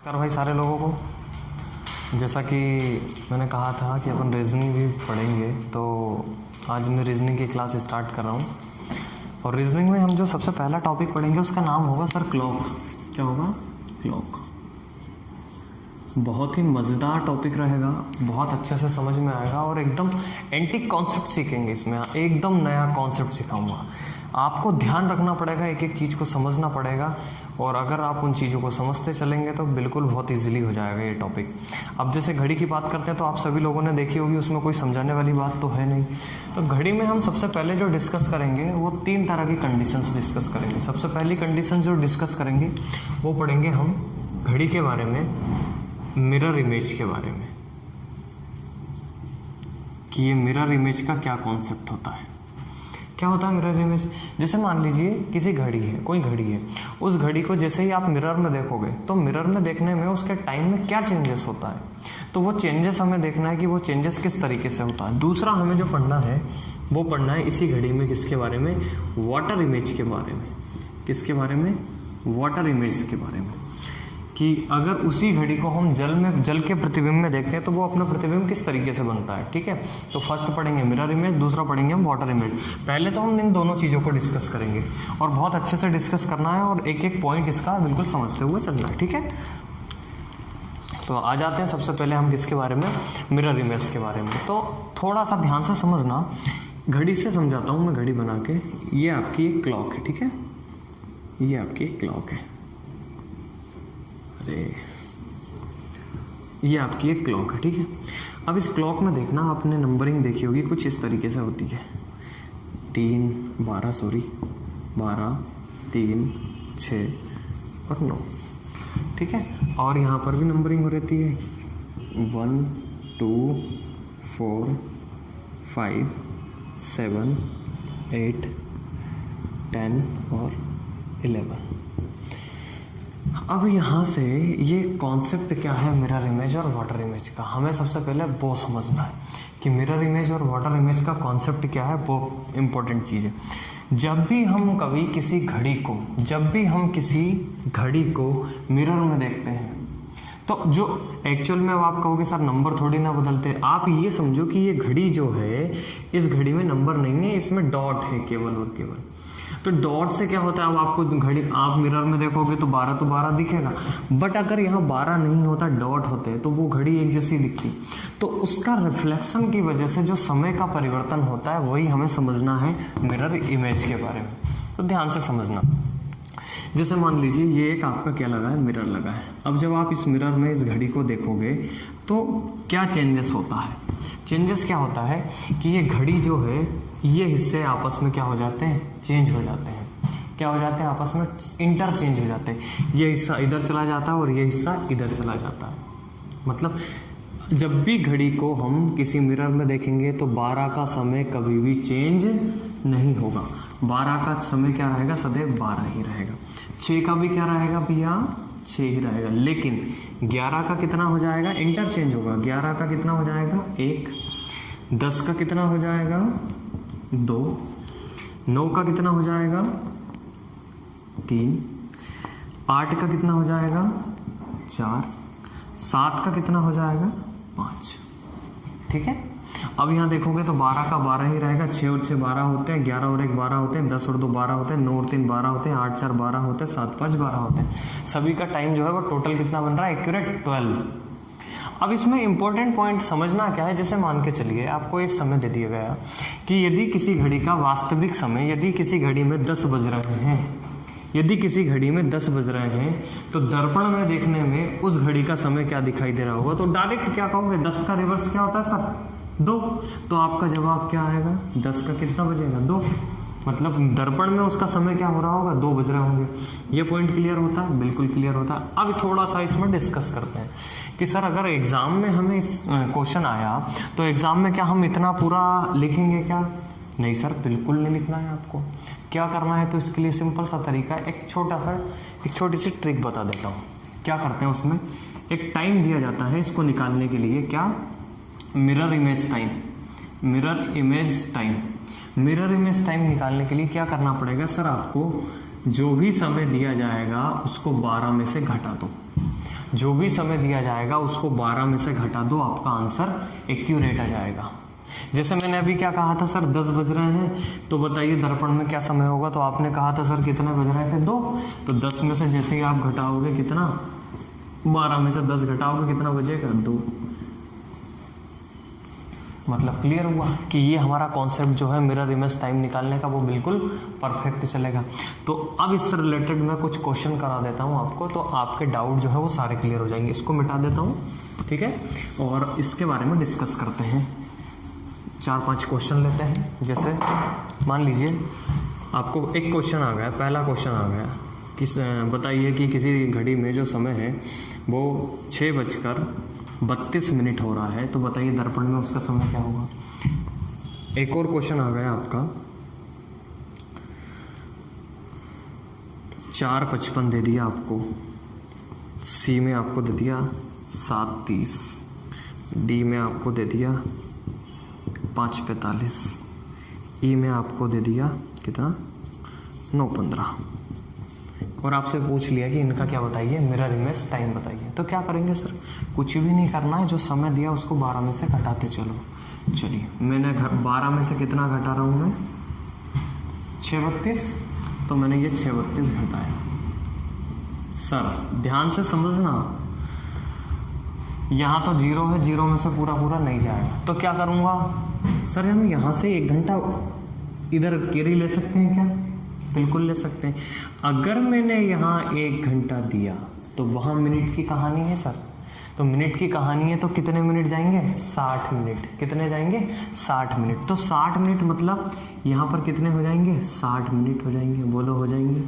नमस्कार भाई सारे लोगों को। जैसा कि मैंने कहा था कि अपन रीजनिंग भी पढ़ेंगे, तो आज मैं रीजनिंग की क्लास स्टार्ट कर रहा हूँ। और रीजनिंग में हम जो सबसे पहला टॉपिक पढ़ेंगे उसका नाम होगा सर क्लॉक। क्या होगा? क्लॉक। बहुत ही मज़ेदार टॉपिक रहेगा, बहुत अच्छे से समझ में आएगा और एकदम एंटी कॉन्सेप्ट सीखेंगे। इसमें एकदम नया कॉन्सेप्ट सिखाऊंगा। आपको ध्यान रखना पड़ेगा, एक एक चीज़ को समझना पड़ेगा, और अगर आप उन चीज़ों को समझते चलेंगे तो बिल्कुल बहुत इजीली हो जाएगा ये टॉपिक। अब जैसे घड़ी की बात करते हैं तो आप सभी लोगों ने देखी होगी, उसमें कोई समझाने वाली बात तो है नहीं। तो घड़ी में हम सबसे पहले जो डिस्कस करेंगे वो 3 तरह की कंडीशंस डिस्कस करेंगे। सबसे पहली कंडीशन जो डिस्कस करेंगे वो पढ़ेंगे हम घड़ी के बारे में, मिरर इमेज के बारे में, कि ये मिरर इमेज का क्या कॉन्सेप्ट होता है। क्या होता है मिरर इमेज? जैसे मान लीजिए किसी घड़ी है, कोई घड़ी है, उस घड़ी को जैसे ही आप मिरर में देखोगे तो मिरर में देखने में उसके टाइम में क्या चेंजेस होता है, तो वो चेंजेस हमें देखना है कि वो चेंजेस किस तरीके से होता है। दूसरा हमें जो पढ़ना है वो पढ़ना है इसी घड़ी में किसके बारे में? वाटर इमेज के बारे में। किसके बारे में? वाटर इमेज के बारे में, कि अगर उसी घड़ी को हम जल के प्रतिबिंब में देखते हैं तो वो अपना प्रतिबिंब किस तरीके से बनता है। ठीक है, तो फर्स्ट पढ़ेंगे मिरर इमेज, दूसरा पढ़ेंगे हम वाटर इमेज। पहले तो हम इन दोनों चीज़ों को डिस्कस करेंगे और बहुत अच्छे से डिस्कस करना है और एक एक पॉइंट इसका बिल्कुल समझते हुए चलना है। ठीक है, तो आ जाते हैं सबसे पहले हम किसके बारे में? मिरर इमेज के बारे में। तो थोड़ा सा ध्यान से समझना, घड़ी से समझाता हूँ मैं घड़ी बना के। ये आपकी एक क्लॉक है, ठीक है, ये आपकी एक क्लॉक है, ये आपकी एक क्लॉक है। ठीक है, अब इस क्लॉक में देखना, आपने नंबरिंग देखी होगी, कुछ इस तरीके से होती है। 12, 3, 6 और 9। ठीक है, और यहाँ पर भी नंबरिंग हो रहती है 1, 2, 4, 5, 7, 8, 10 और 11। अब यहाँ से ये कॉन्सेप्ट क्या है मिरर इमेज और वाटर इमेज का, हमें सबसे पहले वो समझना है कि मिरर इमेज और वाटर इमेज का कॉन्सेप्ट क्या है। वो इम्पोर्टेंट चीज़ है। जब भी हम किसी घड़ी को मिरर में देखते हैं तो जो एक्चुअल में अब आप कहोगे सर नंबर थोड़ी ना बदलते, आप ये समझो कि ये घड़ी जो है, इस घड़ी में नंबर नहीं है, इसमें डॉट है केवल और केवल। तो डॉट से क्या होता है, अब आपको घड़ी आप मिरर में देखोगे तो 12 दिखेगा, बट अगर यहाँ 12 नहीं होता, डॉट होते तो वो घड़ी एक जैसी दिखती। तो उसका रिफ्लेक्शन की वजह से जो समय का परिवर्तन होता है वही हमें समझना है मिरर इमेज के बारे में। तो ध्यान से समझना। जैसे मान लीजिए ये एक आपका क्या लगा है? मिरर लगा है। अब जब आप इस मिरर में इस घड़ी को देखोगे तो क्या चेंजेस होता है? चेंजेस क्या होता है कि ये घड़ी जो है, ये हिस्से आपस में क्या हो जाते हैं? चेंज हो जाते हैं। क्या हो जाते हैं? आपस में इंटरचेंज हो जाते हैं। ये हिस्सा इधर चला जाता है और ये हिस्सा इधर चला जाता है। मतलब जब भी घड़ी को हम किसी मिरर में देखेंगे तो 12 का समय कभी भी चेंज नहीं होगा। 12 का समय क्या रहेगा? सदैव 12 ही रहेगा। 6 का भी क्या रहेगा भैया? 6 ही रहेगा। लेकिन 11 का कितना हो जाएगा? इंटरचेंज होगा। 11 का कितना हो जाएगा? 1। 10 का कितना हो जाएगा? 2। 9 का कितना हो जाएगा? 3। 8 का कितना हो जाएगा? 4। 7 का कितना हो जाएगा? 5। ठीक है, अब यहाँ देखोगे तो 12 का 12 ही रहेगा। 6 और 6 12 होते हैं, 11 और 1 12 होते हैं, 10 और 2 12 होते हैं, 9 और 3 12 होते हैं, 8 4 12 होते हैं, 7 5 12 होते हैं। सभी का टाइम जो है वो टोटल कितना बन रहा है? एक्यूरेट 12। अब इसमें इंपॉर्टेंट पॉइंट समझना क्या है, जैसे मान के चलिए आपको एक समय दे दिया गया कि यदि किसी घड़ी का वास्तविक समय, यदि किसी घड़ी में 10 बज रहे हैं, यदि किसी घड़ी में 10 बज रहे हैं तो दर्पण में देखने में उस घड़ी का समय क्या दिखाई दे रहा होगा? तो डायरेक्ट क्या कहोगे? 10 का रिवर्स क्या होता है सर? 2। तो आपका जवाब क्या आएगा? 10 का कितना बजेगा? 2। मतलब दर्पण में उसका समय क्या हो रहा होगा? 2 बज रहे होंगे। ये पॉइंट क्लियर होता है? बिल्कुल क्लियर होता है। अब थोड़ा सा इसमें डिस्कस करते हैं कि सर अगर एग्जाम में हमें इस क्वेश्चन आया तो एग्जाम में क्या हम इतना पूरा लिखेंगे क्या? नहीं सर, बिल्कुल नहीं लिखना है आपको। क्या करना है? तो इसके लिए सिंपल सा तरीका है, एक छोटी सी ट्रिक बता देता हूँ। क्या करते हैं, उसमें एक टाइम दिया जाता है इसको निकालने के लिए। क्या? Mirror image time. Mirror image time निकालने के लिए क्या करना पड़ेगा सर? आपको जो भी समय दिया जाएगा उसको 12 में से घटा दो, जो भी समय दिया जाएगा उसको 12 में से घटा दो, आपका आंसर एक्यूरेट आ जाएगा। जैसे मैंने अभी क्या कहा था सर 10 बज रहे हैं, तो बताइए दर्पण में क्या समय होगा, तो आपने कहा था सर कितने बज रहे थे 2, तो 10 में से जैसे ही आप घटाओगे कितना, 12 में से 10 घटाओगे कितना बचेगा 2। मतलब क्लियर हुआ कि ये हमारा कॉन्सेप्ट जो है मिरर इमेज टाइम निकालने का वो बिल्कुल परफेक्ट चलेगा। तो अब इससे रिलेटेड मैं कुछ क्वेश्चन करा देता हूँ आपको, तो आपके डाउट जो है वो सारे क्लियर हो जाएंगे। इसको मिटा देता हूँ, ठीक है, और इसके बारे में डिस्कस करते हैं। 4-5 क्वेश्चन लेते हैं। जैसे मान लीजिए आपको एक क्वेश्चन आ गया, पहला क्वेश्चन आ गया, बताइए कि किसी घड़ी में जो समय है वो 6:32 हो रहा है, तो बताइए दर्पण में उसका समय क्या होगा। एक और क्वेश्चन आ गया आपका 4:55 दे दिया आपको, सी में आपको दे दिया 7:30, डी में आपको दे दिया 5:45, ई में आपको दे दिया कितना 9:15, और आपसे पूछ लिया कि इनका क्या बताइए, मिरर इमेज टाइम बताइए। तो क्या करेंगे सर, कुछ भी नहीं करना है, जो समय दिया उसको 12 में से घटाते चलो। चलिए मैंने 12 में से कितना घटा रहा हूँ मैं, 6:32, तो मैंने ये 6:32 घटाया। सर ध्यान से समझना, यहाँ तो 0 है, 0 में से पूरा पूरा नहीं जाएगा, तो क्या करूँगा सर, हम यहाँ से 1 घंटा इधर कैरी ले सकते हैं क्या, बिल्कुल ले सकते हैं। अगर मैंने यहाँ 1 घंटा दिया तो वहाँ मिनट की कहानी है सर, तो मिनट की कहानी है तो कितने मिनट जाएंगे, 60 मिनट। कितने जाएंगे, 60 मिनट। तो 60 मिनट मतलब यहाँ पर कितने हो जाएंगे, 60 मिनट हो जाएंगे, बोलो हो जाएंगे।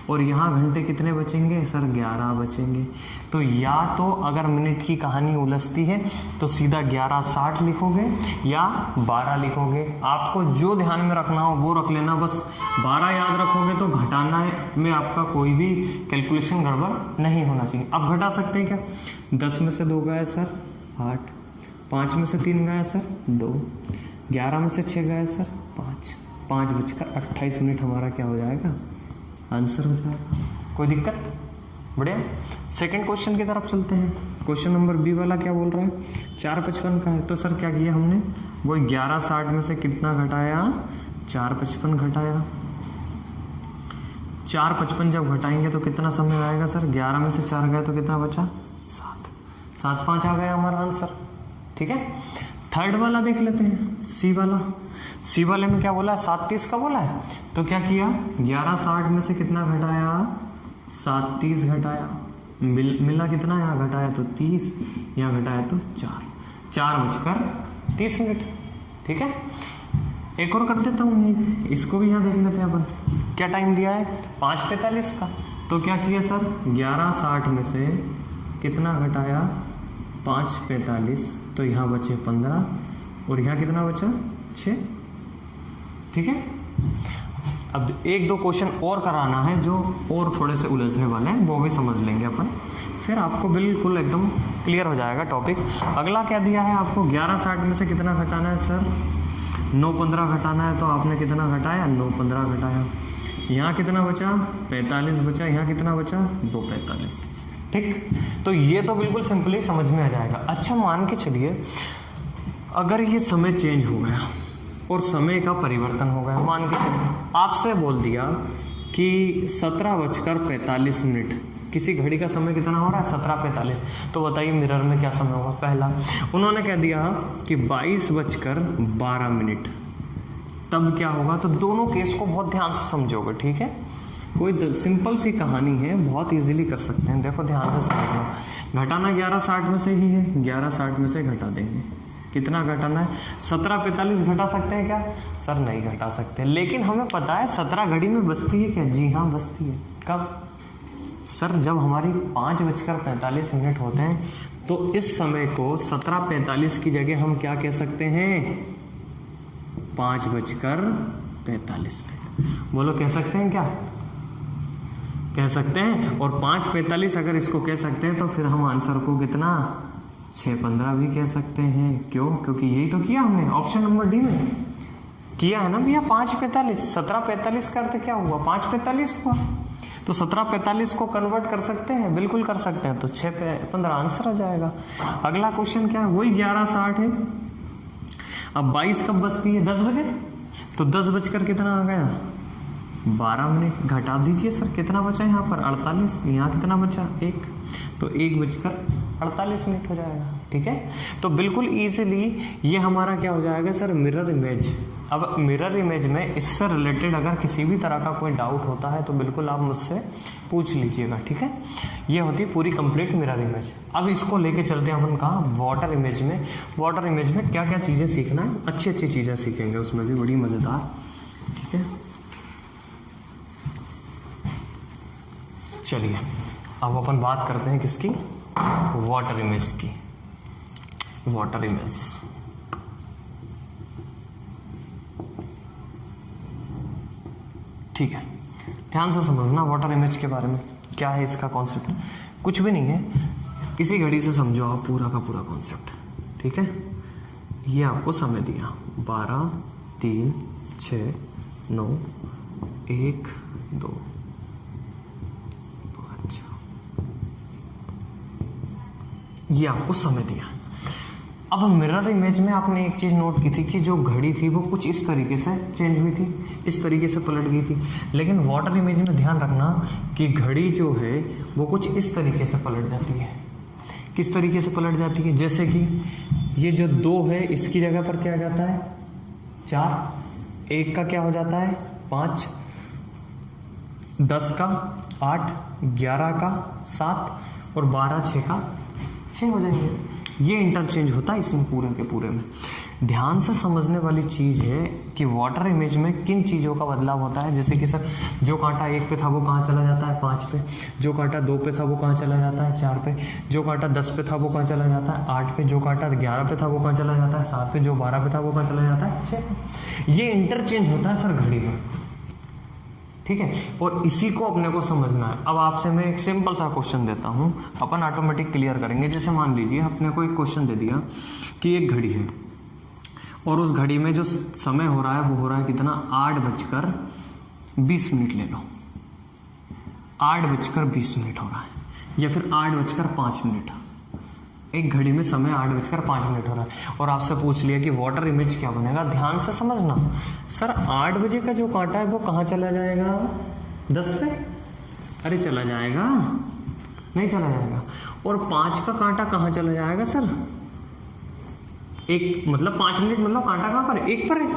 और यहाँ घंटे कितने बचेंगे सर, 11 बचेंगे। तो या तो अगर मिनट की कहानी उलझती है तो सीधा 11:60 लिखोगे या 12 लिखोगे, आपको जो ध्यान में रखना हो वो रख लेना, बस 12 याद रखोगे तो घटाना में आपका कोई भी कैलकुलेशन गड़बड़ नहीं होना चाहिए। अब घटा सकते हैं क्या, 10 में से 2 गया सर 8, 5 में से 3 गया सर 2, 11 में से 6 गया सर 5, 5:28 हमारा क्या हो जाएगा, आंसर हो जाएगा। कोई दिक्कत, बढ़िया। सेकंड क्वेश्चन की तरफ चलते हैं। क्वेश्चन नंबर बी वाला क्या बोल रहा है, 4:55 का है। तो सर क्या किया हमने, वो 11:60 में से कितना घटाया, 4:55 घटाया। 4:55 जब घटाएंगे तो कितना समय आएगा सर, 11 में से 4 गया तो कितना बचा, 7, 7×5 आ गया हमारा आंसर, ठीक है। थर्ड वाला देख लेते हैं, सी वाला। सी वाले में क्या बोला है, 7:30 का बोला है। तो क्या किया, 11:60 में से कितना घटाया, 7:30 घटाया, मिला कितना, यहाँ घटाया तो 30, यहाँ घटाया तो 4:30, ठीक है। एक और कर देता हूँ, इसको भी यहाँ देख लेते हैं अपन, क्या टाइम दिया है, 5:45 का। तो क्या किया सर, 11:60 में से कितना घटाया, 5:45, तो यहाँ बचे 15, और यहाँ कितना बचा 6, ठीक है। अब 1-2 क्वेश्चन और कराना है जो और थोड़े से उलझने वाले हैं, वो भी समझ लेंगे अपन, फिर आपको बिल्कुल एकदम क्लियर हो जाएगा टॉपिक। अगला क्या दिया है आपको, 11:60 में से कितना घटाना है सर, 9:15 घटाना है। तो आपने कितना घटाया, 9:15 घटाया। यहाँ कितना बचा, 45 बचा, यहाँ कितना बचा, 2:45, ठीक। तो ये तो बिल्कुल सिंपली समझ में आ जाएगा। अच्छा मान के चलिए अगर ये समय चेंज हो गया और समय का परिवर्तन हो गया, मान के चलिए आपसे बोल दिया कि 17:45, किसी घड़ी का समय कितना हो रहा है, 17:45, तो बताइए मिरर में क्या समय होगा। पहला उन्होंने कह दिया कि 22:12, तब क्या होगा। तो दोनों केस को बहुत ध्यान से समझोगे, ठीक है। कोई सिंपल सी कहानी है, बहुत इजीली कर सकते हैं, देखो ध्यान से समझो। घटाना 11:60 में से ही है, 11:60 में से घटा देंगे, कितना घटाना है, 17:45 घटा सकते हैं क्या सर, नहीं घटा सकते। लेकिन हमें पता है 17 घड़ी में बजती है क्या, जी हाँ बजती है। कब सर, जब हमारी 5:45 होते हैं, तो इस समय को 17:45 की जगह हम क्या कह सकते हैं, 5:45। बोलो कह सकते हैं क्या, कह सकते हैं। और 5:45 अगर इसको कह सकते हैं तो फिर हम आंसर को कितना, 6:15 भी कह सकते हैं। क्यों, क्योंकि यही तो किया हमने ऑप्शन नंबर डी में किया है ना भैया, 5:45। 17:45 का अर्थ क्या हुआ, 5:45 हुआ। तो 17:45 को कन्वर्ट कर सकते हैं, बिल्कुल कर सकते हैं। तो 6:15 आंसर आ जाएगा। अगला क्वेश्चन क्या है, वही 11:60 है। अब 22 कब बजती है, 10 बजे। तो 10 बजकर कितना आ गया, 12 मिनट। घटा दीजिए सर, कितना बचा यहाँ पर, 48। यहाँ कितना बचा, 1। तो 1:48 हो जाएगा। ठीक है, तो बिल्कुल इजीली ये हमारा क्या हो जाएगा सर, मिरर इमेज। अब मिरर इमेज में इससे रिलेटेड अगर किसी भी तरह का कोई डाउट होता है तो बिल्कुल आप मुझसे पूछ लीजिएगा। ठीक है, ये होती है पूरी कंप्लीट मिरर इमेज। अब इसको लेके चलते हैं हम कहाँ, वाटर इमेज में। वाटर इमेज में क्या क्या चीज़ें सीखना है, अच्छी अच्छी चीज़ें सीखेंगे उसमें भी, बड़ी मज़ेदार। ठीक है, चलिए अब अपन बात करते हैं किसकी, वाटर इमेज की। वाटर इमेज, ठीक है, ध्यान से समझना वाटर इमेज के बारे में। क्या है इसका कॉन्सेप्ट, कुछ भी नहीं है, इसी घड़ी से समझो आप पूरा का पूरा कॉन्सेप्ट। ठीक है, ये आपको समय दिया 12, 3, 6, 9, 1, 2, 5, ये आपको समय दिया। अब मिरर इमेज में आपने एक चीज नोट की थी कि जो घड़ी थी वो कुछ इस तरीके से चेंज हुई थी, इस तरीके से पलट गई थी। लेकिन वाटर इमेज में ध्यान रखना कि घड़ी जो है वो कुछ इस तरीके से पलट जाती है। किस तरीके से पलट जाती है, जैसे कि ये जो 2 है इसकी जगह पर क्या आ जाता है, 4, 1 का क्या हो जाता है, 5, 10 का 8, 11 का 7 और 12, 6 का 6 हो जाएंगे। ये इंटरचेंज होता है इसमें पूरे के पूरे में। ध्यान से समझने वाली चीज़ है कि वाटर इमेज में किन चीज़ों का बदलाव होता है। जैसे कि सर जो कांटा 1 पे था वो कहाँ चला जाता है, 5 पे। जो कांटा 2 पे था वो कहाँ चला जाता है, 4 पे। जो कांटा 10 पे था वो कहाँ चला जाता है, 8 पे। जो कांटा 11 पे था वो कहाँ चला जाता है, 7 पे। जो 12 पे था वो कहाँ चला जाता है, 6 पे। ये इंटरचेंज होता है सर घड़ी में। ठीक है, और इसी को अपने को समझना है। अब आपसे मैं एक सिंपल सा क्वेश्चन देता हूं, अपन ऑटोमेटिक क्लियर करेंगे। जैसे मान लीजिए अपने को एक क्वेश्चन दे दिया कि एक घड़ी है और उस घड़ी में जो समय हो रहा है वो हो रहा है कितना, 8:20 ले लो। 8:20 हो रहा है, या फिर 8:05। एक घड़ी में समय 8:05 हो रहा है और आपसे पूछ लिया कि वाटर इमेज क्या बनेगा। ध्यान से समझना सर, 8 बजे का जो कांटा है वो कहाँ चला जाएगा, 10 पे। अरे चला जाएगा, नहीं चला जाएगा। और 5 का कांटा कहाँ चला जाएगा सर, 1 मतलब 5 मिनट, मतलब कांटा कहाँ पर है, 1 पर है।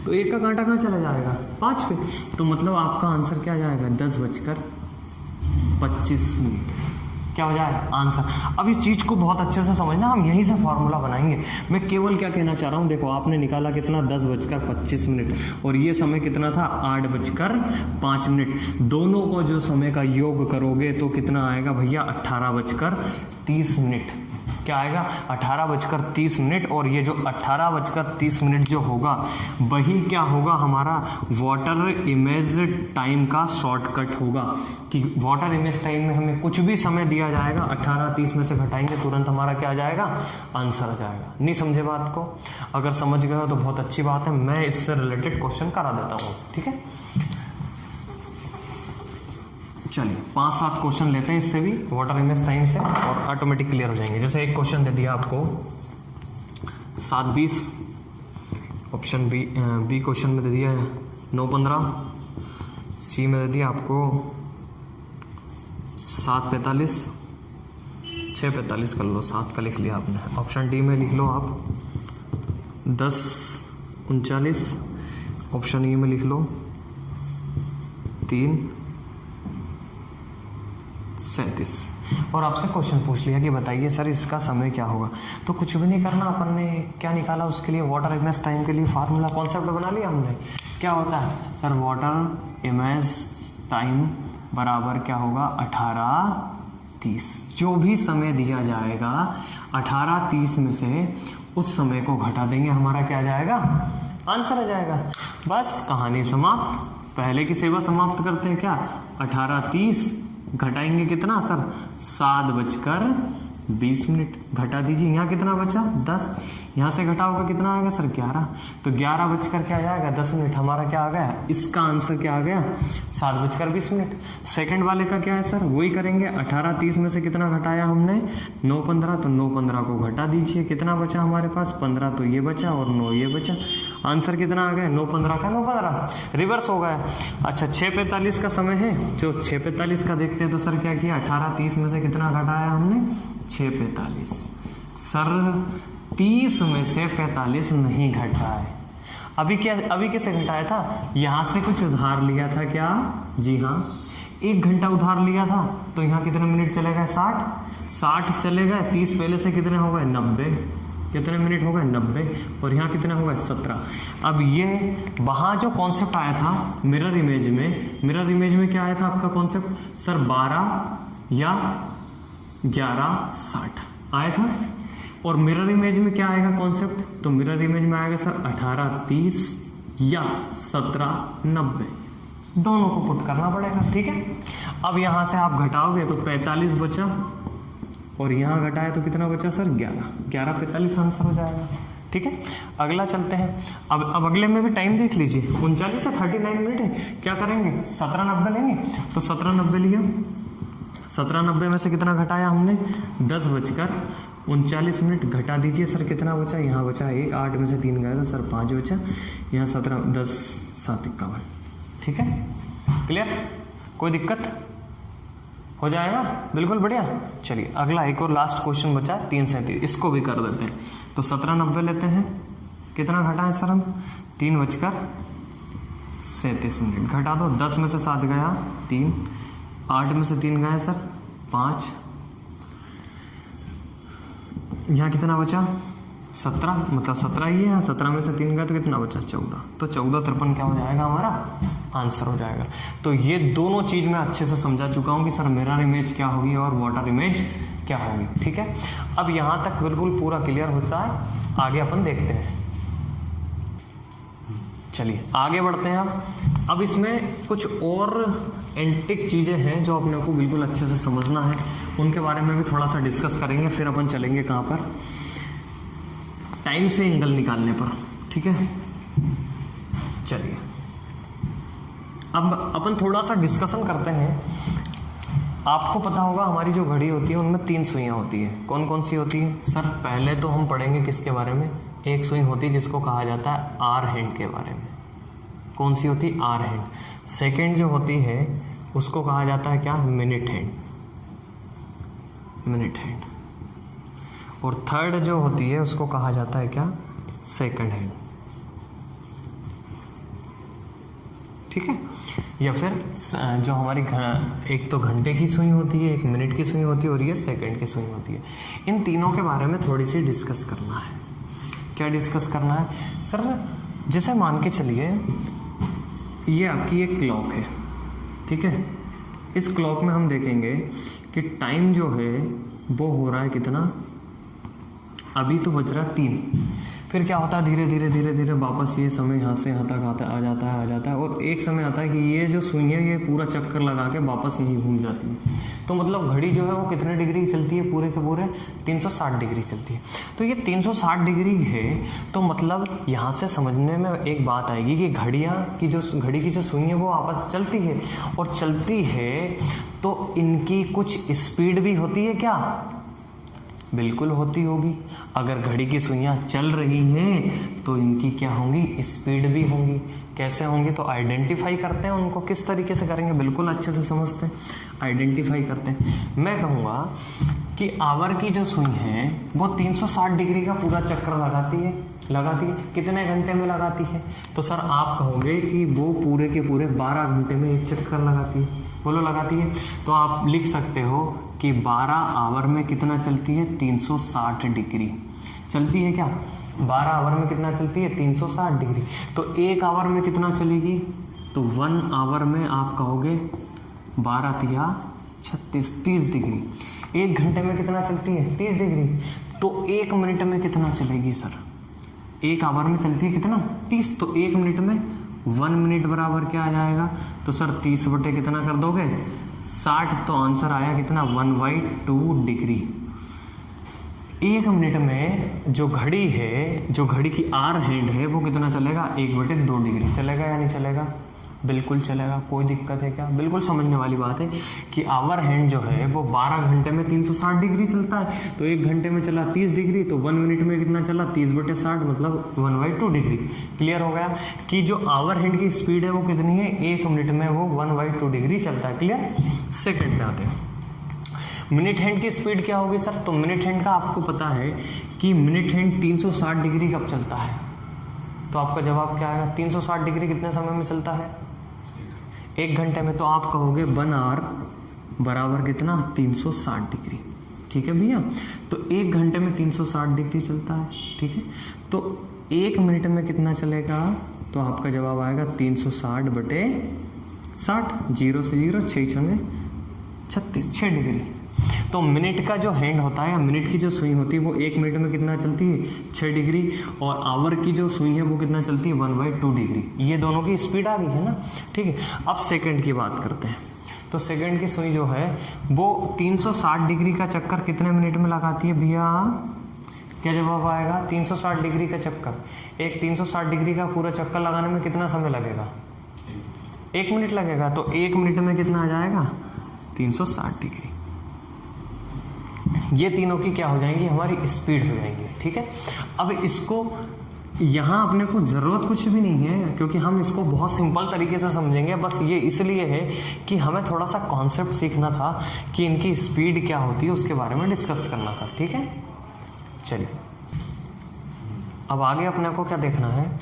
तो 1 का कांटा कहाँ चला जाएगा, 5 पे। तो मतलब आपका आंसर क्या जाएगा, 10:25 क्या हो जाएगा आंसर। अब इस चीज को बहुत अच्छे से समझना, हम यहीं से फॉर्मूला बनाएंगे। मैं केवल क्या कहना चाह रहा हूं, देखो आपने निकाला कितना, 10:25 और ये समय कितना था, 8:05। दोनों को जो समय का योग करोगे तो कितना आएगा भैया, 18:30। क्या आएगा, 18:30। और ये जो 18:30 जो होगा वही क्या होगा, हमारा वाटर इमेज टाइम का शॉर्टकट होगा। कि वाटर इमेज टाइम में हमें कुछ भी समय दिया जाएगा, 18:30 में से घटाएंगे तुरंत हमारा क्या आ जाएगा, आंसर आ जाएगा। नहीं समझे बात को, अगर समझ गए हो तो बहुत अच्छी बात है, मैं इससे रिलेटेड क्वेश्चन करा देता हूँ। ठीक है, चलिए 5-7 क्वेश्चन लेते हैं इससे भी, वाटर इमेज टाइम से, और ऑटोमेटिक क्लियर हो जाएंगे। जैसे एक क्वेश्चन दे दिया आपको 7:20, ऑप्शन बी क्वेश्चन में दे दिया है 9:15, सी में दे दिया आपको 7:45, 6:45 कर लो, 7 का लिख लिया आपने। ऑप्शन डी में लिख लो आप 10:39, ऑप्शन ई में लिख लो 3:37। और आपसे क्वेश्चन पूछ लिया कि बताइए सर इसका समय क्या होगा। तो कुछ भी नहीं करना, अपन ने क्या निकाला उसके लिए, वाटर इमेज टाइम के लिए फार्मूला कॉन्सेप्ट बना लिया हमने। क्या होता है सर, वाटर इमेज टाइम बराबर क्या होगा, 18:30। जो भी समय दिया जाएगा 18:30 में से उस समय को घटा देंगे, हमारा क्या आ जाएगा, आंसर आ जाएगा। बस कहानी समाप्त। पहले की सेवा समाप्त करते हैं क्या, 18:30 घटाएंगे कितना सर, 7:20 20 मिनट घटा दीजिए, यहाँ कितना बचा 10, यहाँ से घटा होगा कितना आएगा सर 11, तो 11 बजकर क्या जाएगा 10 मिनट, हमारा क्या आ गया, इसका आंसर क्या आ गया 7:20। सेकंड वाले का क्या है सर, वही करेंगे, 18:30 में से कितना घटाया हमने 9:15, तो 9:15 को घटा दीजिए, कितना बचा हमारे पास 15, तो ये बचा और 9 ये बचा, आंसर कितना आ गया 9:15 का 9:15, रिवर्स हो गया। अच्छा 6:45 का समय है, जो 6:45 का देखते हैं तो सर क्या किया 18:30 में से कितना घटाया हमने 6:45, सर 30 में से 45 नहीं घटा है। अभी कैसे घटाया था, यहां से कुछ उधार लिया था क्या, जी हाँ 1 घंटा उधार लिया था, तो यहाँ कितने मिनट चले गए 60 चले गए, 30 पहले से कितने हो गए 90, कितने मिनट हो गए 90, और यहाँ कितने हो गए 17। अब ये वहाँ जो कॉन्सेप्ट आया था मिरर इमेज में क्या आया था आपका कॉन्सेप्ट सर 12 या 11:60 आया था, और मिरर इमेज में क्या आएगा कॉन्सेप्ट, तो मिरर इमेज में आएगा सर 18:30 या 17:90, दोनों को पुट करना पड़ेगा, ठीक है। अब यहां से आप घटाओगे तो 45 बचा, और यहां घटाया तो कितना बचा सर 11:45 आंसर हो जाएगा, ठीक है। अगला चलते हैं, अब अगले में भी टाइम देख लीजिए, 39 से 39 मिनट है, क्या करेंगे 17:90 लेंगे, तो 17:90 लिया, 17:90 में से कितना घटाया हमने 10:39 घटा दीजिए, सर कितना बचा, यहाँ बचा 1, 8 में से 3 गया तो सर 5 बचा, यहाँ 17, 10, 7, 51, ठीक है, क्लियर, कोई दिक्कत हो जाएगा, बिल्कुल बढ़िया। चलिए अगला एक और लास्ट क्वेश्चन बचा 3:37, इसको भी कर देते हैं, तो 17:90 लेते हैं, कितना घटा है सर हम 3:37 घटा दो, 10 में से 7 गया 3, 8 में से 3 गया सर 5, यहाँ कितना बचा 17, मतलब 17 ही है, 17 में से 3 गया तो कितना बचा 14, तो 14:53 क्या हो जाएगा हमारा आंसर हो जाएगा। तो ये दोनों चीज मैं अच्छे से समझा चुका हूँ कि सर मिरर इमेज क्या होगी और वाटर इमेज क्या होगी, ठीक है। अब यहाँ तक बिल्कुल पूरा क्लियर होता है, आगे अपन देखते हैं। चलिए आगे बढ़ते हैं। अब इसमें कुछ और एंटिक चीजें हैं जो अपने को बिल्कुल अच्छे से समझना है, उनके बारे में भी थोड़ा सा डिस्कस करेंगे, फिर अपन चलेंगे कहाँ पर, टाइम से एंगल निकालने पर, ठीक है। चलिए अब अपन थोड़ा सा डिस्कशन करते हैं। आपको पता होगा हमारी जो घड़ी होती है उनमें 3 सुइयां होती है, कौन कौन सी होती है सर, पहले तो हम पढ़ेंगे किसके बारे में, एक सुई होती है जिसको कहा जाता है आर हैंड के बारे में, कौन सी होती है आर हैंड। सेकेंड जो होती है उसको कहा जाता है क्या, मिनट हैंड, मिनट हैंड। और थर्ड जो होती है उसको कहा जाता है क्या, सेकंड हैंड, ठीक है। या फिर जो हमारी एक तो घंटे की सुई होती है, एक मिनट की सुई होती है, और ये सेकंड की सुई होती है। इन तीनों के बारे में थोड़ी सी डिस्कस करना है। क्या डिस्कस करना है सर, जैसे मान के चलिए ये आपकी एक क्लॉक है, ठीक है। इस क्लॉक में हम देखेंगे कि टाइम जो है वो हो रहा है कितना, अभी तो बज रहा 3, फिर क्या होता है धीरे धीरे धीरे धीरे वापस ये समय यहाँ से यहाँ तक आ जाता है, और एक समय आता है कि ये जो सुई है ये पूरा चक्कर लगा के वापस यहीं घूम जाती है। तो मतलब घड़ी जो है वो कितने डिग्री चलती है, पूरे के पूरे 360 डिग्री चलती है। तो ये 360 डिग्री है, तो मतलब यहाँ से समझने में एक बात आएगी कि घड़ी की जो सुई है वो आपस चलती है, और चलती है तो इनकी कुछ स्पीड भी होती है क्या, बिल्कुल होती होगी। अगर घड़ी की सुइयां चल रही हैं तो इनकी क्या होंगी, स्पीड भी होंगी। कैसे होंगी, तो आइडेंटिफाई करते हैं उनको, किस तरीके से करेंगे बिल्कुल अच्छे से समझते हैं, आइडेंटिफाई करते हैं। मैं कहूँगा कि आवर की जो सुई है वो 360 डिग्री का पूरा चक्कर लगाती है, कितने घंटे में लगाती है, तो सर आप कहोगे कि वो पूरे के पूरे 12 घंटे में एक चक्कर लगाती है, बोलो लगाती है। तो आप लिख सकते हो कि 12 आवर में कितना चलती है, 360 डिग्री चलती है क्या, 12 आवर में कितना चलती है, 360 डिग्री। तो 1 आवर में कितना चलेगी, तो 1 आवर में आप कहोगे 12 तिया 36, 30 डिग्री। 1 घंटे में कितना चलती है, 30 डिग्री। तो 1 मिनट में कितना चलेगी सर, 1 आवर में चलती है कितना, 30, तो 1 मिनट में 1 मिनट बराबर क्या आ जाएगा, तो सर 30 बटे कितना कर दोगे 60, तो आंसर आया कितना 1/2 डिग्री। 1 मिनट में जो घड़ी है, जो घड़ी की आर हैंड है वो कितना चलेगा, 1/2 डिग्री चलेगा या नहीं चलेगा, बिल्कुल चलेगा। कोई दिक्कत है क्या, बिल्कुल समझने वाली बात है कि आवर हैंड जो है वो 12 घंटे में 360 डिग्री चलता है, तो 1 घंटे में चला 30 डिग्री, तो 1 मिनट में कितना चला, 30/60 मतलब 1/2 डिग्री। क्लियर हो गया कि जो आवर हैंड की स्पीड है वो कितनी है, 1 मिनट में वो 1/2 डिग्री चलता है। क्लियर। सेकेंड पे आते हैं, मिनट हैंड की स्पीड क्या होगी सर, तो मिनट हैंड का आपको पता है कि मिनट हैंड 360 डिग्री कब चलता है, तो आपका जवाब क्या आएगा, 360 डिग्री कितने समय में चलता है, 1 घंटे में। तो आप कहोगे 1 आवर बराबर कितना, 360 डिग्री। ठीक है भैया, तो 1 घंटे में 360 डिग्री चलता है। ठीक है, तो 1 मिनट में कितना चलेगा, तो आपका जवाब आएगा 360/60, 0 से 0, 6 छंगे 36, 6 डिग्री। तो मिनट का जो हैंड होता है या मिनट की जो सुई होती है वो 1 मिनट में कितना चलती है, 6 डिग्री, और आवर की जो सुई है वो कितना चलती है, 1/2 डिग्री। ये दोनों की स्पीड आ गई है ना। ठीक है, अब सेकंड की बात करते हैं। तो सेकंड की सुई जो है वो 360 डिग्री का चक्कर कितने मिनट में लगाती है भैया, क्या जवाब आएगा, 360 डिग्री का चक्कर, एक 360 डिग्री का पूरा चक्कर लगाने में कितना समय लगेगा, 1 मिनट लगेगा। तो 1 मिनट में कितना आ जाएगा, 360 डिग्री। ये तीनों की क्या हो जाएंगी, हमारी स्पीड हो जाएंगी। ठीक है, अब इसको यहाँ अपने को जरूरत कुछ भी नहीं है, क्योंकि हम इसको बहुत सिंपल तरीके से समझेंगे। बस ये इसलिए है कि हमें थोड़ा सा कॉन्सेप्ट सीखना था कि इनकी स्पीड क्या होती है, उसके बारे में डिस्कस करना था। ठीक है, चलिए अब आगे अपने को क्या देखना है,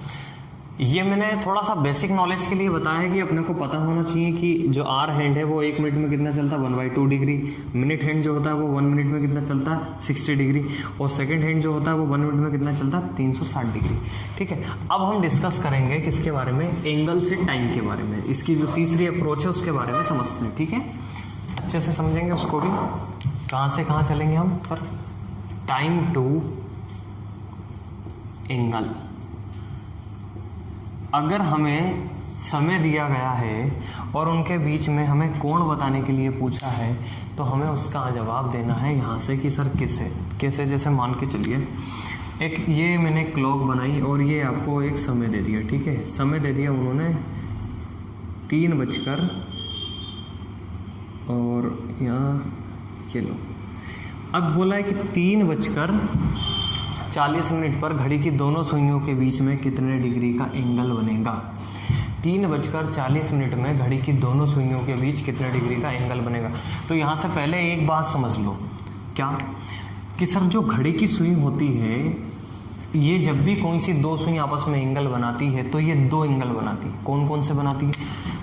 ये मैंने थोड़ा सा बेसिक नॉलेज के लिए बताया कि अपने को पता होना चाहिए कि जो आर हैंड है वो 1 मिनट में कितना चलता है, 1/2 डिग्री। मिनट हैंड जो होता है वो 1 मिनट में कितना चलता है, 60 डिग्री। और सेकंड हैंड जो होता है वो 1 मिनट में कितना चलता है, 360 डिग्री। ठीक है, अब हम डिस्कस करेंगे किसके बारे में, एंगल से टाइम के बारे में। इसकी जो तीसरी अप्रोच है उसके बारे में समझते हैं। ठीक है, अच्छे से समझेंगे उसको भी। कहाँ से कहाँ चलेंगे हम सर, टाइम टू एंगल। अगर हमें समय दिया गया है और उनके बीच में हमें कोण बताने के लिए पूछा है, तो हमें उसका जवाब देना है यहाँ से कि सर कैसे कैसे। जैसे मान के चलिए एक ये मैंने क्लॉक बनाई और ये आपको एक समय दे दिया। ठीक है, समय दे दिया उन्होंने 3 बजकर और यहाँ ये लो। अब बोला है कि 3:40 पर घड़ी की दोनों सुइयों के बीच में कितने डिग्री का एंगल बनेगा। 3:40 में घड़ी की दोनों सुइयों के बीच कितने डिग्री का एंगल बनेगा। तो यहाँ से पहले एक बात समझ लो, क्या कि सर जो घड़ी की सुई होती है ये जब भी कोई सी 2 सुई आपस में एंगल बनाती है तो ये 2 एंगल बनाती है। कौन कौन से बनाती है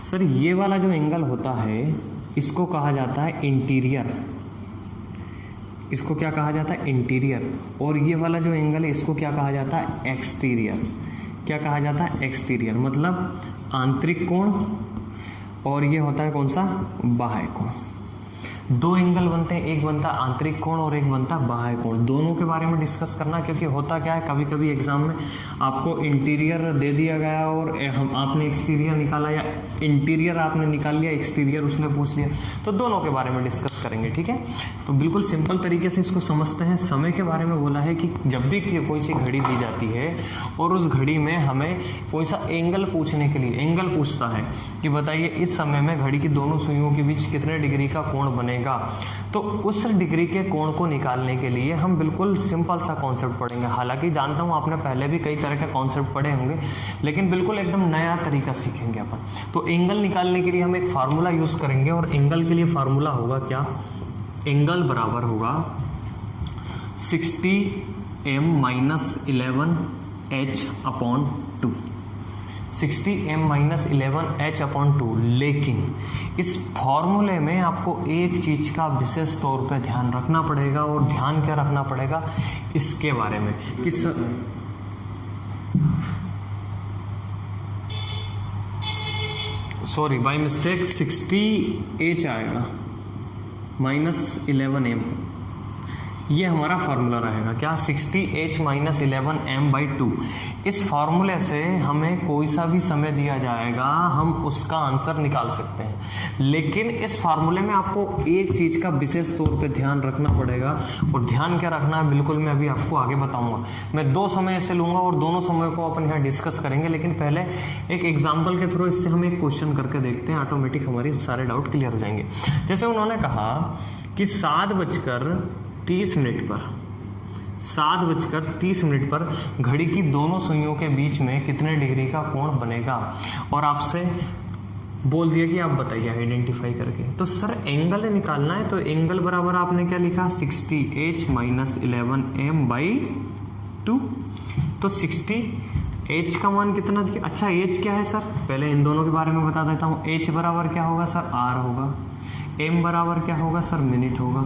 सर, ये वाला जो एंगल होता है इसको कहा जाता है इंटीरियर। इसको क्या कहा जाता है, इंटीरियर। और ये वाला जो एंगल है इसको क्या कहा जाता है, एक्सटीरियर। क्या कहा जाता है, एक्सटीरियर, मतलब आंतरिक कोण। और ये होता है कौन सा, बाह्य कोण। 2 एंगल बनते हैं, एक बनता है आंतरिक कोण और एक बनता है बाह्य कोण। दोनों के बारे में डिस्कस करना, क्योंकि होता क्या है कभी कभी एग्जाम में आपको इंटीरियर दे दिया गया और हम आपने एक्सटीरियर निकाला, या इंटीरियर आपने निकाल लिया, एक्सटीरियर उसने पूछ लिया, तो दोनों के बारे में डिस्कस करेंगे। ठीक है, तो बिल्कुल सिंपल तरीके से इसको समझते हैं। समय के बारे में बोला है कि जब भी कोई सी घड़ी दी जाती है और उस घड़ी में हमें कोई सा एंगल पूछने के लिए, एंगल पूछता है कि बताइए इस समय में घड़ी की दोनों सुइयों के बीच कितने डिग्री का कोण बनेगा, तो उस डिग्री के कोण को निकालने के लिए हम बिल्कुल सिंपल सा कॉन्सेप्ट पढ़ेंगे। हालांकि जानता हूं आपने पहले भी कई तरह के कॉन्सेप्ट पढ़े होंगे, लेकिन बिल्कुल एकदम नया तरीका सीखेंगे अपन। तो एंगल निकालने के लिए हम एक फार्मूला यूज करेंगे, और एंगल के लिए फार्मूला होगा क्या, एंगल बराबर होगा 60m-11h/2। 60m-11h/2। लेकिन इस फॉर्मूले में आपको एक चीज का विशेष तौर पे ध्यान रखना पड़ेगा, और ध्यान क्या रखना पड़ेगा इसके बारे में कि सॉरी बाय मिस्टेक 60h आएगा -11m। ये हमारा फार्मूला रहेगा क्या, 60h माइनस 11m/2। इस फार्मूले से हमें कोई सा भी समय दिया जाएगा, हम उसका आंसर निकाल सकते हैं। लेकिन इस फार्मूले में आपको एक चीज का विशेष तौर पे ध्यान रखना पड़ेगा, और ध्यान क्या रखना है बिल्कुल मैं अभी आपको आगे बताऊंगा। मैं 2 समय इससे लूंगा और दोनों समय को अपन यहाँ डिस्कस करेंगे, लेकिन पहले एक एग्जाम्पल के थ्रू इससे हम एक क्वेश्चन करके देखते हैं, ऑटोमेटिक हमारी सारे डाउट क्लियर हो जाएंगे। जैसे उन्होंने कहा कि 7:30 पर 7:30 पर घड़ी की दोनों सुइयों के बीच में कितने डिग्री का कोण बनेगा, और आपसे बोल दिया कि आप बताइए आइडेंटिफाई करके। तो सर एंगल निकालना है, तो एंगल बराबर आपने क्या लिखा, 60h माइनस 11m/2। तो 60h का मान कितना, अच्छा h क्या है सर, पहले इन दोनों के बारे में बता देता हूँ। h बराबर क्या होगा सर, r होगा। m बराबर क्या होगा सर, मिनट होगा।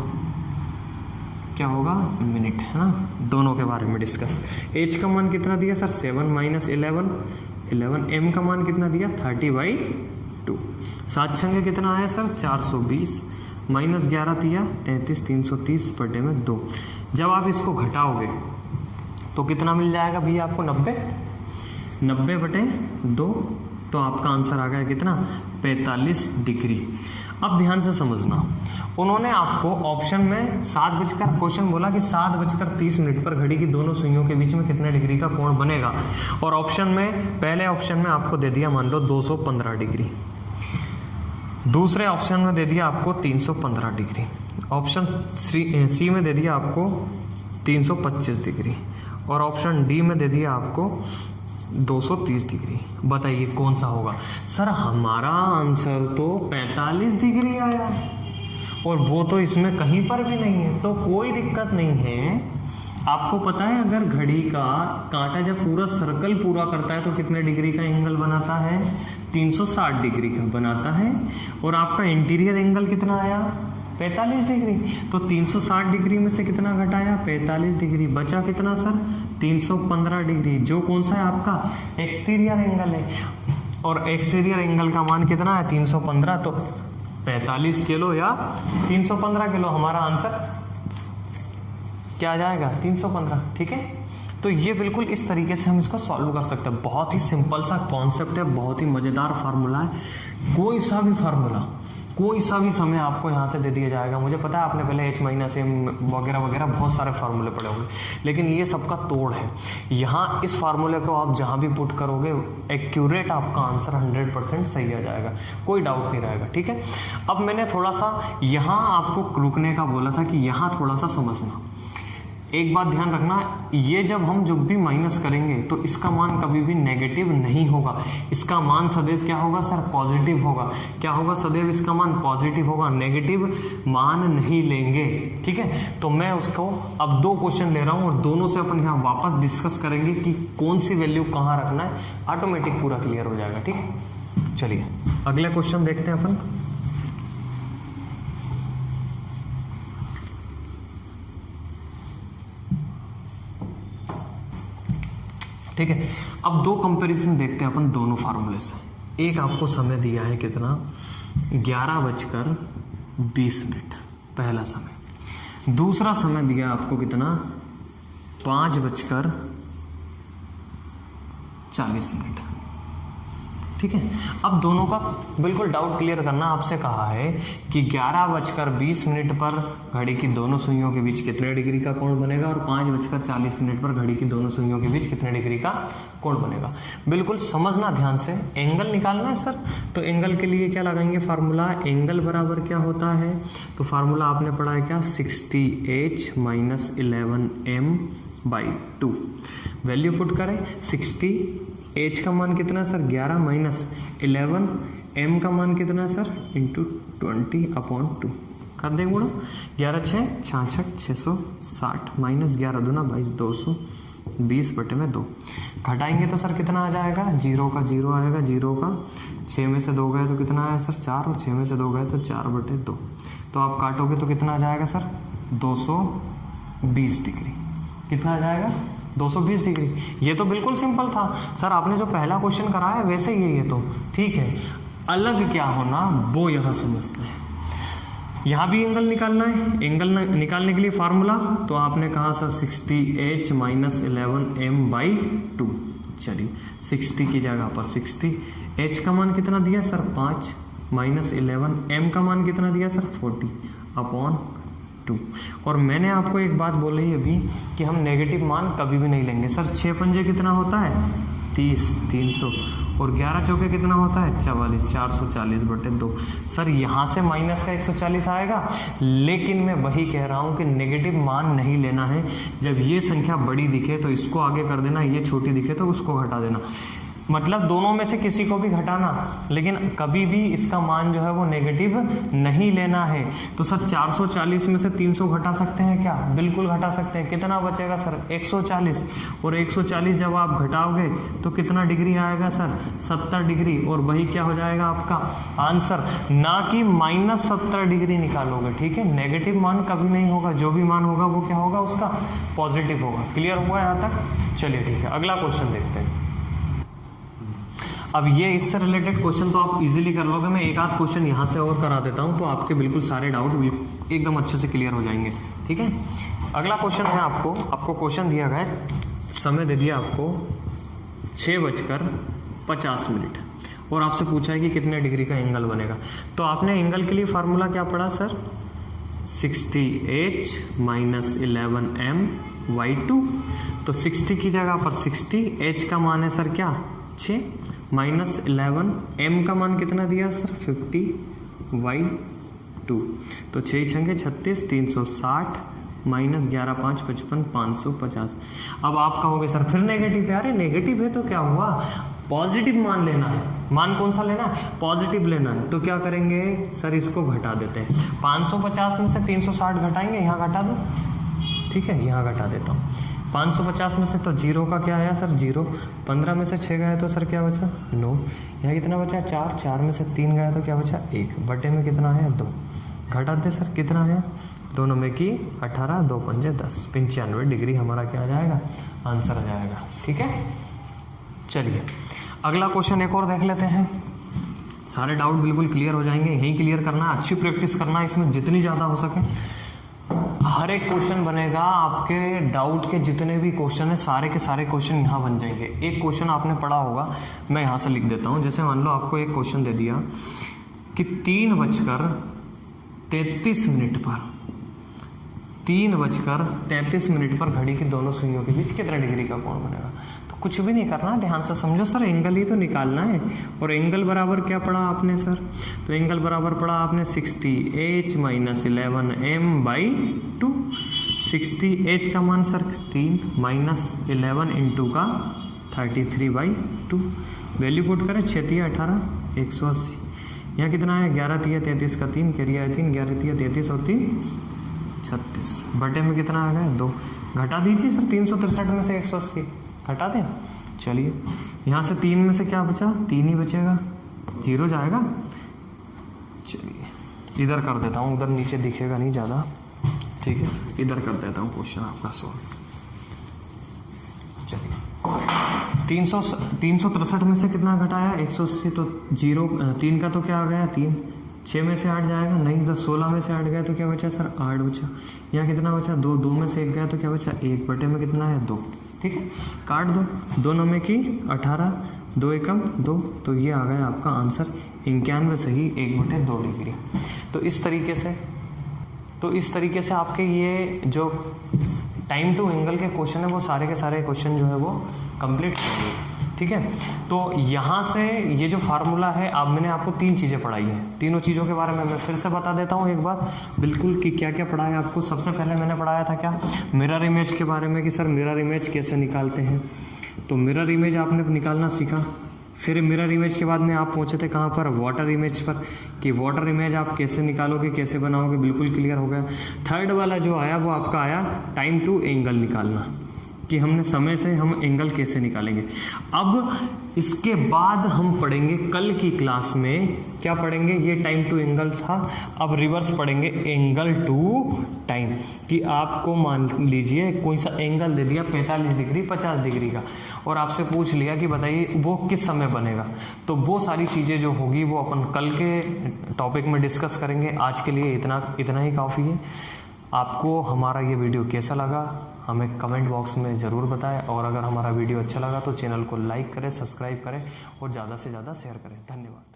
क्या होगा, मिनट, है ना। दोनों के बारे में डिस्कस। h का मान कितना दिया सर, 7 माइनस 11। m का मान कितना दिया, 30/2। 7 छंगे कितना आया सर, 420 माइनस 11 दिया 33, 330/2। जब आप इसको घटाओगे तो कितना मिल जाएगा भैया आपको, 90/2। तो आपका आंसर आ गया कितना, 45 डिग्री। अब ध्यान से समझना, उन्होंने आपको ऑप्शन में 7 बजकर क्वेश्चन बोला कि 7:30 पर घड़ी की दोनों सुइयों के बीच में कितने डिग्री का कोण बनेगा, और ऑप्शन में पहले ऑप्शन में आपको दे दिया मान लो 215 डिग्री, दूसरे ऑप्शन में दे दिया आपको 315 डिग्री, ऑप्शन सी में दे दिया आपको 325 डिग्री, और ऑप्शन डी में दे दिया आपको 230 डिग्री। बताइए कौन सा होगा सर, हमारा आंसर तो 45 डिग्री आया, और वो तो इसमें कहीं पर भी नहीं है, तो कोई दिक्कत नहीं है। आपको पता है अगर घड़ी का कांटा जब पूरा सर्कल पूरा करता है तो कितने डिग्री का एंगल बनाता है, 360 डिग्री का बनाता है, और आपका इंटीरियर एंगल कितना आया, 45 डिग्री। तो 360 डिग्री में से कितना घटाया, 45 डिग्री, बचा कितना सर, 315 डिग्री, जो कौन सा है आपका एक्सटीरियर एंगल है, और एक्सटीरियर एंगल का मान कितना है, 315। तो 45 किलो या 315 किलो, हमारा आंसर क्या आ जाएगा, 315। ठीक है, तो ये बिल्कुल इस तरीके से हम इसको सॉल्व कर सकते हैं। बहुत ही सिंपल सा कॉन्सेप्ट है, बहुत ही मजेदार फार्मूला है। कोई सा भी फार्मूला, कोई सा भी समय आपको यहाँ से दे दिया जाएगा। मुझे पता है आपने पहले h माइनस m वगैरह वगैरह बहुत सारे फार्मूले पढ़े होंगे, लेकिन ये सबका तोड़ है। यहाँ इस फार्मूले को आप जहाँ भी पुट करोगे एक्यूरेट आपका आंसर 100% सही आ जाएगा, कोई डाउट नहीं रहेगा। ठीक है, अब मैंने थोड़ा सा यहाँ आपको रुकने का बोला था कि यहाँ थोड़ा सा समझना। एक बात ध्यान रखना, ये जब भी माइनस करेंगे तो इसका मान कभी भी नेगेटिव नहीं होगा, इसका मान सदैव क्या होगा सर, पॉजिटिव होगा। क्या होगा, सदैव इसका मान पॉजिटिव होगा, नेगेटिव मान नहीं लेंगे। ठीक है, तो मैं उसको अब 2 क्वेश्चन ले रहा हूं और दोनों से अपन यहाँ वापस डिस्कस करेंगे कि कौन सी वैल्यू कहाँ रखना है, ऑटोमेटिक पूरा क्लियर हो जाएगा। ठीक है, चलिए अगले क्वेश्चन देखते हैं अपन। ठीक है, अब 2 कंपैरिजन देखते हैं अपन दोनों फार्मूले से। एक आपको समय दिया है कितना, 11:20, पहला समय। दूसरा समय दिया आपको कितना, 5:40। ठीक है, अब दोनों का बिल्कुल डाउट क्लियर करना। आपसे कहा है कि 11:20 पर घड़ी की दोनों सुइयों के बीच कितने डिग्री का कोण बनेगा, और 5:40 पर घड़ी की दोनों सुइयों के बीच कितने डिग्री का कोण बनेगा। बिल्कुल समझना ध्यान से, एंगल निकालना है सर, तो एंगल के लिए क्या लगाएंगे फार्मूला, एंगल बराबर क्या होता है, तो फार्मूला आपने पढ़ा है क्या, 60h minus 11m/2। Value put करें, 60h का मान कितना है सर, 11 माइनस 11, m का मान कितना है सर, इंटू 20/2 कर दें गुणा। 11 6 66 660 माइनस 11 दूना 22 220/2। घटाएंगे तो सर कितना आ जाएगा, 0 का 0 आएगा, 0 का 6 में से 2 गए तो कितना आया सर, 4, और 6 में से 2 गए तो 4/2। तो आप काटोगे तो कितना आ जाएगा सर, 220 डिग्री। कितना आ जाएगा, 220 डिग्री। ये तो बिल्कुल सिंपल था सर, आपने जो पहला क्वेश्चन कराया है वैसे ही है ये तो। ठीक है, अलग क्या होना वो यहाँ समझते हैं। यहाँ भी एंगल निकालना है, एंगल निकालने के लिए फार्मूला तो आपने कहा सर 60h माइनस 11m/2। चलिए 60 की जगह पर 60, h का मान कितना दिया सर 5 माइनस 11, m का मान कितना दिया सर 40/2। और मैंने आपको एक बात बोली अभी कि हम नेगेटिव मान कभी भी नहीं लेंगे। सर 6 पंजे कितना होता है 30, 300 और 11 चौके कितना होता है 44, 440/2। सर यहाँ से माइनस का 140 आएगा, लेकिन मैं वही कह रहा हूँ कि नेगेटिव मान नहीं लेना है। जब ये संख्या बड़ी दिखे तो इसको आगे कर देना, ये छोटी दिखे तो उसको घटा देना, मतलब दोनों में से किसी को भी घटाना, लेकिन कभी भी इसका मान जो है वो नेगेटिव नहीं लेना है। तो सर 440 में से 300 घटा सकते हैं क्या? बिल्कुल घटा सकते हैं। कितना बचेगा सर 140, और 140 जब आप घटाओगे तो कितना डिग्री आएगा सर 70 डिग्री, और वही क्या हो जाएगा आपका आंसर, ना कि -70 डिग्री निकालोगे। ठीक है, नेगेटिव मान कभी नहीं होगा, जो भी मान होगा वो क्या होगा उसका पॉजिटिव होगा। क्लियर हुआ यहाँ तक? चलिए ठीक है, अगला क्वेश्चन देखते हैं। अब ये इससे रिलेटेड क्वेश्चन तो आप इजीली कर लोगे, मैं एक आध क्वेश्चन यहाँ से और करा देता हूँ तो आपके बिल्कुल सारे डाउट एकदम अच्छे से क्लियर हो जाएंगे। ठीक है, अगला क्वेश्चन है आपको क्वेश्चन दिया गया है, समय दे दिया आपको 6:50 और आपसे पूछा है कि कितने डिग्री का एंगल बनेगा। तो आपने एंगल के लिए फार्मूला क्या पढ़ा सर 60h माइनस 11m/2। तो 60 की जगह पर 60, h का मान है सर क्या 6 माइनस 11, m का मान कितना दिया सर 50/2। तो 6 छंगे 36, 360 माइनस 11 5 55 550। अब आप कहोगे सर फिर नेगेटिव है। अरे नेगेटिव है तो क्या हुआ, पॉजिटिव मान लेना है। मान कौन सा लेना है? पॉजिटिव लेना है। तो क्या करेंगे सर, इसको घटा देते हैं। 550 में से 360 घटाएंगे, यहाँ घटा दो। ठीक है, यहाँ घटा देता हूँ। 550 में से तो 0 का क्या आया सर 0, 15 में से 6 गया तो सर क्या बचा 9, यहाँ कितना बचा 4, 4 में से 3 गया तो क्या बचा 1, बटे में कितना आया 2, घटा दे सर कितना आया, दोनों में की 18, 2 पंजे 10, 95 डिग्री हमारा क्या आ जाएगा आंसर आ जाएगा। ठीक है, चलिए अगला क्वेश्चन एक और देख लेते हैं। सारे डाउट बिल्कुल क्लियर हो जाएंगे, यहीं क्लियर करना है, अच्छी प्रैक्टिस करना है इसमें जितनी ज़्यादा हो सके। हर एक क्वेश्चन बनेगा, आपके डाउट के जितने भी क्वेश्चन है सारे के सारे क्वेश्चन यहाँ बन जाएंगे। एक क्वेश्चन आपने पढ़ा होगा, मैं यहाँ से लिख देता हूँ। जैसे मान लो आपको एक क्वेश्चन दे दिया कि 3:33 पर घड़ी की दोनों सुइयों के बीच कितना डिग्री का कोण बनेगा। तो कुछ भी नहीं करना, ध्यान से समझो सर, एंगल ही तो निकालना है। और एंगल बराबर क्या पढ़ा आपने सर, तो एंगल बराबर पढ़ा आपने 60h माइनस 11m/2। 60h का मान सर 3 माइनस 11 इंटू का 33/2। वैल्यू पुट करें 6 × 18 180। यहाँ कितना है 11 × 33 का 3, कैरिया है 3, 11 × 33 और 3 36, बटे में कितना आ गया 2। घटा दीजिए सर 363 में से 180 घटा दें। चलिए यहाँ से 3 में से क्या बचा, 3 ही बचेगा, 0 जाएगा। चलिए इधर कर देता हूँ, उधर नीचे दिखेगा नहीं ज़्यादा। ठीक है, इधर कर देता हूँ क्वेश्चन आपका सॉल्व। चलिए 363 में से कितना घटाया 180, तो 0, 3 का तो क्या आ गया 3, 6 में से 8 जाएगा नहीं, तो 16 में से 8 गया तो क्या बचा सर 8 बचा। यहाँ कितना बचा 2, 2 में से 1 गया तो क्या बचा 1, बटे में कितना है 2। ठीक है, काट दो, दोनों में की 18, 2 एकम 2, तो ये आ गया आपका आंसर 91 सही 1/2 डिग्री। तो इस तरीके से आपके ये जो टाइम टू एंगल के क्वेश्चन है वो सारे के सारे क्वेश्चन जो है वो कंप्लीट करेंगे। ठीक है, तो यहाँ से ये जो फार्मूला है, अब मैंने आपको 3 चीज़ें पढ़ाई हैं, तीनों चीज़ों के बारे में मैं फिर से बता देता हूँ एक बार बिल्कुल कि क्या क्या पढ़ाया आपको। सबसे पहले मैंने पढ़ाया था क्या, मिरर इमेज के बारे में कि सर मिरर इमेज कैसे निकालते हैं। तो मिरर इमेज आपने निकालना सीखा। फिर मिरर इमेज के बाद में आप पहुँचे थे कहाँ पर, वाटर इमेज पर, कि वाटर इमेज आप कैसे निकालोगे कैसे बनाओगे, बिल्कुल क्लियर हो गया। थर्ड वाला जो आया वो आपका आया टाइम टू एंगल निकालना। कि हमने समय से हम एंगल कैसे निकालेंगे। अब इसके बाद हम पढ़ेंगे कल की क्लास में, क्या पढ़ेंगे, ये टाइम टू एंगल था, अब रिवर्स पढ़ेंगे एंगल टू टाइम। कि आपको मान लीजिए कोई सा एंगल दे दिया 45 डिग्री 50 डिग्री का, और आपसे पूछ लिया कि बताइए वो किस समय बनेगा, तो वो सारी चीज़ें जो होगी वो अपन कल के टॉपिक में डिस्कस करेंगे। आज के लिए इतना ही काफ़ी है। आपको हमारा ये वीडियो कैसा लगा हमें कमेंट बॉक्स में ज़रूर बताएं, और अगर हमारा वीडियो अच्छा लगा तो चैनल को लाइक करें, सब्सक्राइब करें और ज़्यादा से ज़्यादा शेयर करें। धन्यवाद।